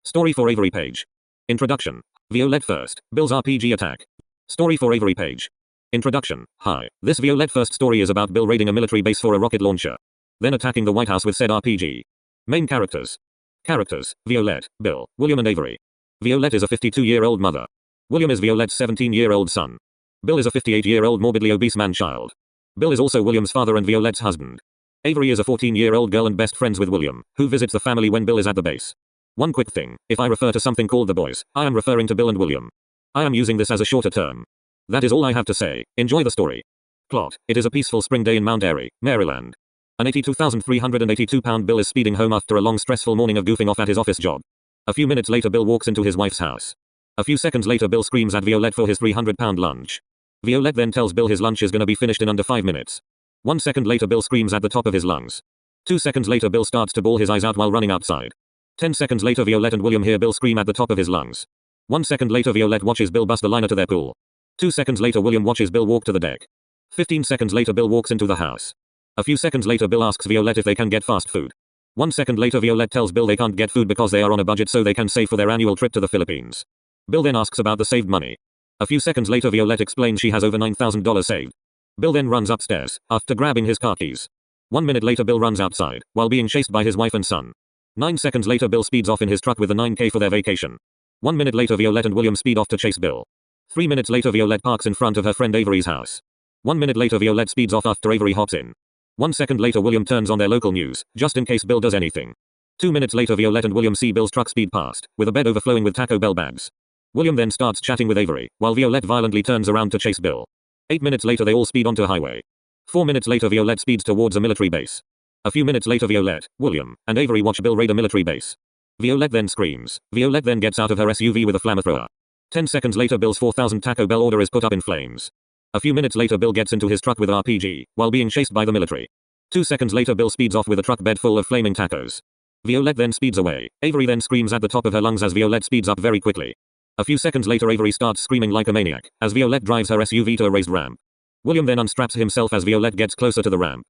Story for Avery page. Introduction. Violette1st, Bill's RPG attack. Story for Avery page. Introduction. Hi, this Violette1st story is about Bill raiding a military base for a rocket launcher, then attacking the White House with said RPG. Main characters. Characters: Violette, Bill, William and Avery. Violette is a 52-year-old mother. William is Violette's 17-year-old son. Bill is a 58-year-old morbidly obese man-child. Bill is also William's father and Violette's husband. Avery is a 14-year-old girl and best friends with William, who visits the family when Bill is at the base. One quick thing, if I refer to something called the boys, I am referring to Bill and William. I am using this as a shorter term. That is all I have to say. Enjoy the story. Plot: it is a peaceful spring day in Mount Airy, Maryland. An 82,382-pound Bill is speeding home after a long stressful morning of goofing off at his office job. A few minutes later Bill walks into his wife's house. A few seconds later Bill screams at Violette for his 300-pound lunch. Violette then tells Bill his lunch is gonna be finished in under 5 minutes. 1 second later Bill screams at the top of his lungs. 2 seconds later Bill starts to bawl his eyes out while running outside. 10 seconds later Violette and William hear Bill scream at the top of his lungs. 1 second later Violette watches Bill bust a liner to their pool. 2 seconds later William watches Bill walk to the deck. 15 seconds later Bill walks into the house. A few seconds later Bill asks Violette if they can get fast food. 1 second later Violette tells Bill they can't get food because they are on a budget so they can save for their annual trip to the Philippines. Bill then asks about the saved money. A few seconds later Violette explains she has over $9,000 saved. Bill then runs upstairs, after grabbing his car keys. 1 minute later Bill runs outside, while being chased by his wife and son. 9 seconds later Bill speeds off in his truck with the 9K for their vacation. 1 minute later Violette and William speed off to chase Bill. 3 minutes later Violette parks in front of her friend Avery's house. 1 minute later Violette speeds off after Avery hops in. 1 second later William turns on their local news, just in case Bill does anything. 2 minutes later Violette and William see Bill's truck speed past, with a bed overflowing with Taco Bell bags. William then starts chatting with Avery, while Violette violently turns around to chase Bill. 8 minutes later they all speed onto a highway. 4 minutes later Violette speeds towards a military base. A few minutes later Violette, William, and Avery watch Bill raid a military base. Violette then screams. Violette then gets out of her SUV with a flamethrower. 10 seconds later Bill's 4,000 Taco Bell order is put up in flames. A few minutes later Bill gets into his truck with an RPG, while being chased by the military. 2 seconds later Bill speeds off with a truck bed full of flaming tacos. Violette then speeds away. Avery then screams at the top of her lungs as Violette speeds up very quickly. A few seconds later Avery starts screaming like a maniac, as Violette drives her SUV to a raised ramp. William then unstraps himself as Violette gets closer to the ramp.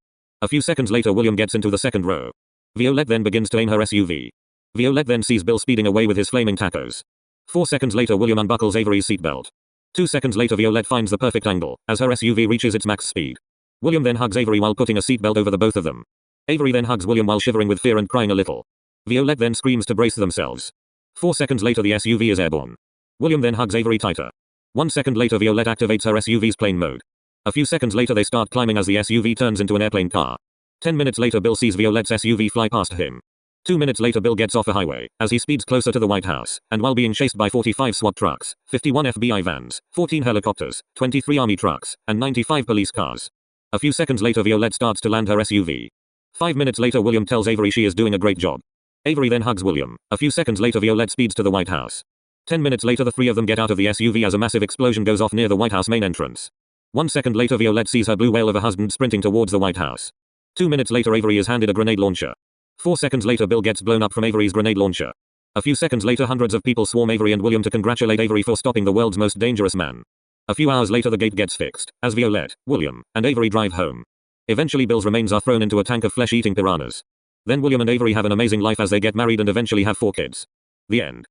A few seconds later William gets into the second row. Violette then begins to aim her SUV. Violette then sees Bill speeding away with his flaming tacos. 4 seconds later William unbuckles Avery's seatbelt. 2 seconds later Violette finds the perfect angle, as her SUV reaches its max speed. William then hugs Avery while putting a seatbelt over the both of them. Avery then hugs William while shivering with fear and crying a little. Violette then screams to brace themselves. 4 seconds later the SUV is airborne. William then hugs Avery tighter. 1 second later Violette activates her SUV's plane mode. A few seconds later they start climbing as the SUV turns into an airplane car. 10 minutes later Bill sees Violette's SUV fly past him. 2 minutes later Bill gets off a highway, as he speeds closer to the White House, and while being chased by 45 SWAT trucks, 51 FBI vans, 14 helicopters, 23 army trucks, and 95 police cars. A few seconds later Violette starts to land her SUV. 5 minutes later William tells Avery she is doing a great job. Avery then hugs William. A few seconds later Violette speeds to the White House. 10 minutes later the three of them get out of the SUV as a massive explosion goes off near the White House main entrance. 1 second later Violette sees her blue whale of a husband sprinting towards the White House. 2 minutes later Avery is handed a grenade launcher. 4 seconds later Bill gets blown up from Avery's grenade launcher. A few seconds later hundreds of people swarm Avery and William to congratulate Avery for stopping the world's most dangerous man. A few hours later the gate gets fixed, as Violette, William, and Avery drive home. Eventually Bill's remains are thrown into a tank of flesh-eating piranhas. Then William and Avery have an amazing life as they get married and eventually have 4 kids. The end.